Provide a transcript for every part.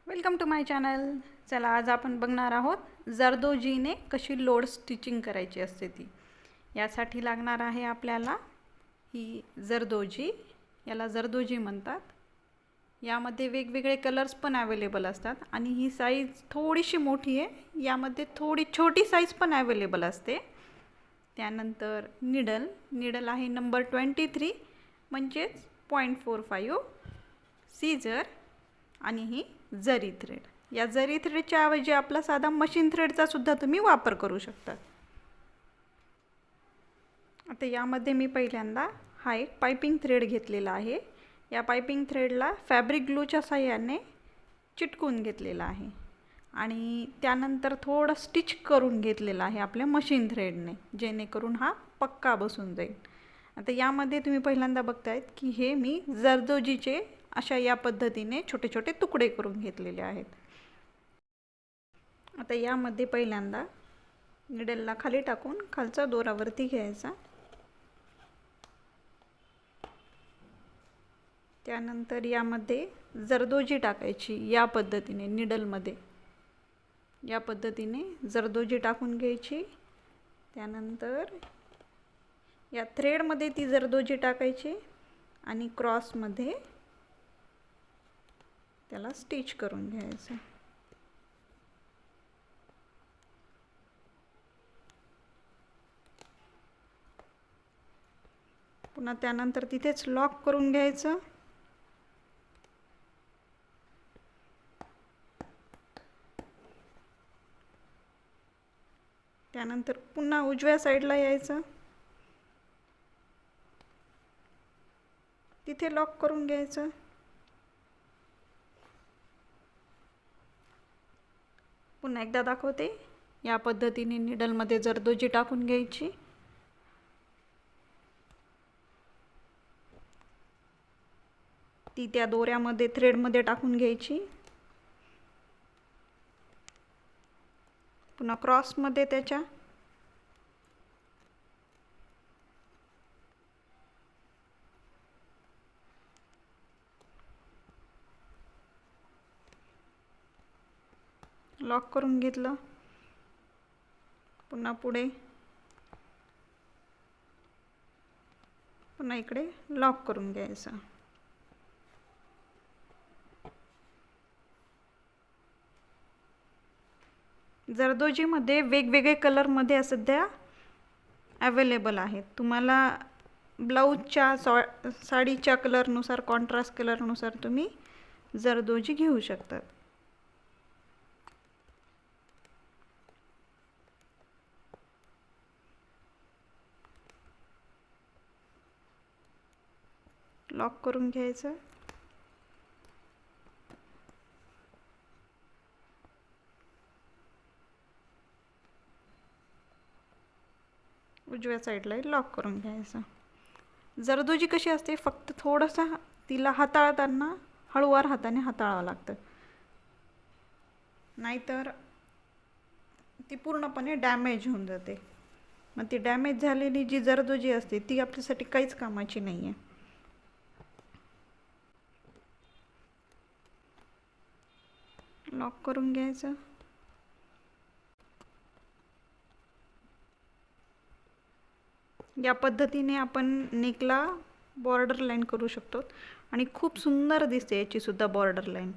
Welcome to my channel. चला, आज आपण बघणार आहोत जरदोजीने कशी लोड स्टिचिंग करायची असते ती. यासाठी लागणार आहे आपल्याला ही जरदोजी. याला जरदोजी म्हणतात. यामध्ये वेगवेगळे कलर्स पण अवेलेबल असतात आणि ही साईज थोडीशी मोठी आहे. यामध्ये थोडी छोटी साईज पण अवेलेबल असते. त्यानंतर निडल आहे नंबर 23 म्हणजेच 0.45. सीझर आणि ही जरी थ्रेड. या जरी थ्रेडच्या ऐवजी आपला साधा मशीन थ्रेडचा सुद्धा तुम्ही वापर करू शकता. आता यामध्ये मी पहिल्यांदा हा एक पाइपिंग थ्रेड घेतलेला आहे. या पाइपिंग थ्रेडला फॅब्रिक ग्लूच्या साहाय्याने चिटकून घेतलेला आहे आणि त्यानंतर थोडं स्टिच करून घेतलेला आहे आपल्या मशीन थ्रेडने, जेणेकरून हा पक्का बसून जाईल. आता यामध्ये तुम्ही पहिल्यांदा बघतायत की हे मी जरदोजीचे अशा या पद्धतीने छोटे छोटे तुकडे करून घेतलेले आहेत. आता यामध्ये पहिल्यांदा निडलला खाली टाकून खालचा दोरावरती घ्यायचा. त्यानंतर यामध्ये जरदोजी टाकायची. या पद्धतीने निडलमध्ये या पद्धतीने जरदोजी टाकून घ्यायची. त्यानंतर या थ्रेडमध्ये ती जरदोजी टाकायची आणि क्रॉसमध्ये त्याला स्टिच करून घ्यायचं. पुन्हा त्यानंतर तिथेच लॉक करून घ्यायचं. त्यानंतर पुन्हा उजव्या साईडला यायचं. तिथे लॉक करून घ्यायचं. पुन्हा एकदा दाखवते. या पद्धतीने निडलमध्ये जरदोजी टाकून घ्यायची. ती त्या दोऱ्यामध्ये थ्रेडमध्ये टाकून घ्यायची. पुन्हा क्रॉसमध्ये त्याच्या लॉक करून घेतलं. पुन्हा पुढे पुन्हा इकडे लॉक करून घ्यायचं. जरदोजीमध्ये वेगवेगळे कलरमध्ये सध्या अवेलेबल आहेत. तुम्हाला ब्लाऊजच्या साडीच्या कलरनुसार, कॉन्ट्रास्ट कलरनुसार तुम्ही जरदोजी घेऊ शकतात. लॉक करून घ्यायचं. उजव्या साईडला लॉक करून घ्यायचं. जरदोजी कशी असते, फक्त थोडंसं तिला हाताळताना हळूवार हाताने हाताळावं लागतं, नाहीतर ती पूर्णपणे डॅमेज होऊन जाते. मग ती डॅमेज झालेली जी जरदोजी असते ती आपल्यासाठी काहीच कामाची नाही आहे. लॉक करून घ्यायचं. या पद्धतीने आपण नेकला बॉर्डर लाईन करू शकतो आणि खूप सुंदर दिसते याची सुद्धा बॉर्डर लाईन.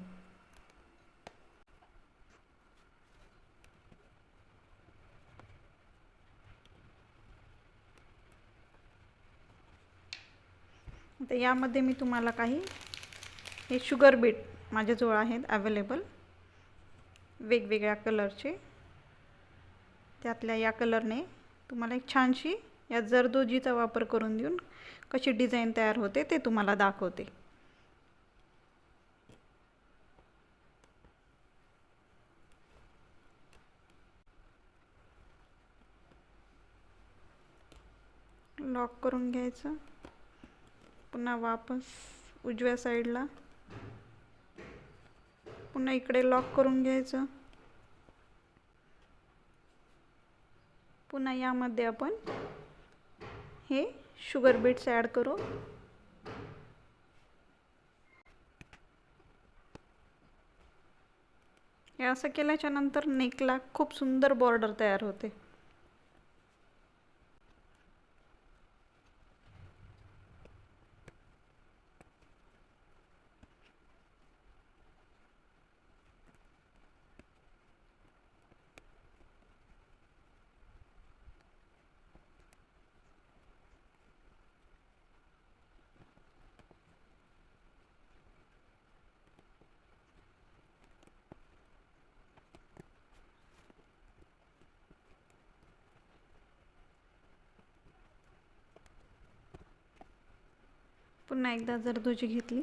आता यामध्ये मी तुम्हाला काही हे शुगर बीट माझ्याजवळ आहेत अवेलेबल वेगवेगळ्या कलरचे. त्यातल्या या कलरने तुम्हाला एक छानशी या जरदोजीचा वापर करून देऊन कशी डिझाईन तयार होते ते तुम्हाला दाखवते. लॉक करून घ्यायचं. पुन्हा वापस उजव्या साईडला पुन्हा इकडे लॉक करून घ्यायचं. पुन्हा यामध्ये आपण हे शुगर बीट्स ॲड करू. हे असं केल्याच्या नंतर नेकला खूप सुंदर बॉर्डर तयार होते. पुन्हा एकदा जरदोजी घेतली.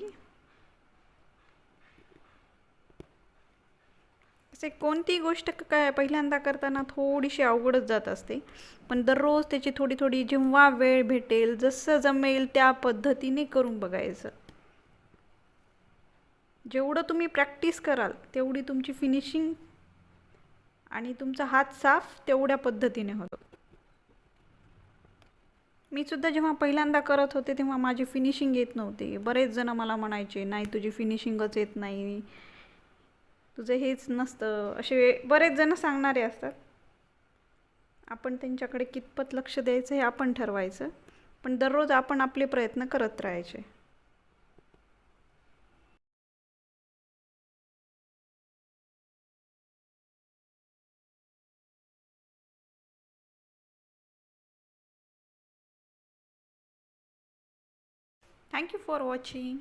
असे कोणतीही गोष्ट काय पहिल्यांदा करताना थोडीशी अवघडच जात असते, पण दररोज त्याची थोडी थोडी जेव्हा वेळ भेटेल जसं जमेल त्या पद्धतीने करून बघायचं. जेवढं तुम्ही प्रॅक्टिस कराल तेवढी तुमची फिनिशिंग आणि तुमचा हात साफ तेवढ्या पद्धतीने होतो. मी सुद्धा जेव्हा पहिल्यांदा करत होते तेव्हा माझी फिनिशिंग येत नव्हती. बरेच जण मला म्हणायचे, नाही तुझी फिनिशिंगच येत नाही, तुझं हेच नसतं, असे बरेच जण सांगणारे असतात. आपण त्यांच्याकडे कितपत लक्ष द्यायचं हे आपण ठरवायचं, पण दररोज आपण आपले प्रयत्न करत राहायचे. Thank you for watching.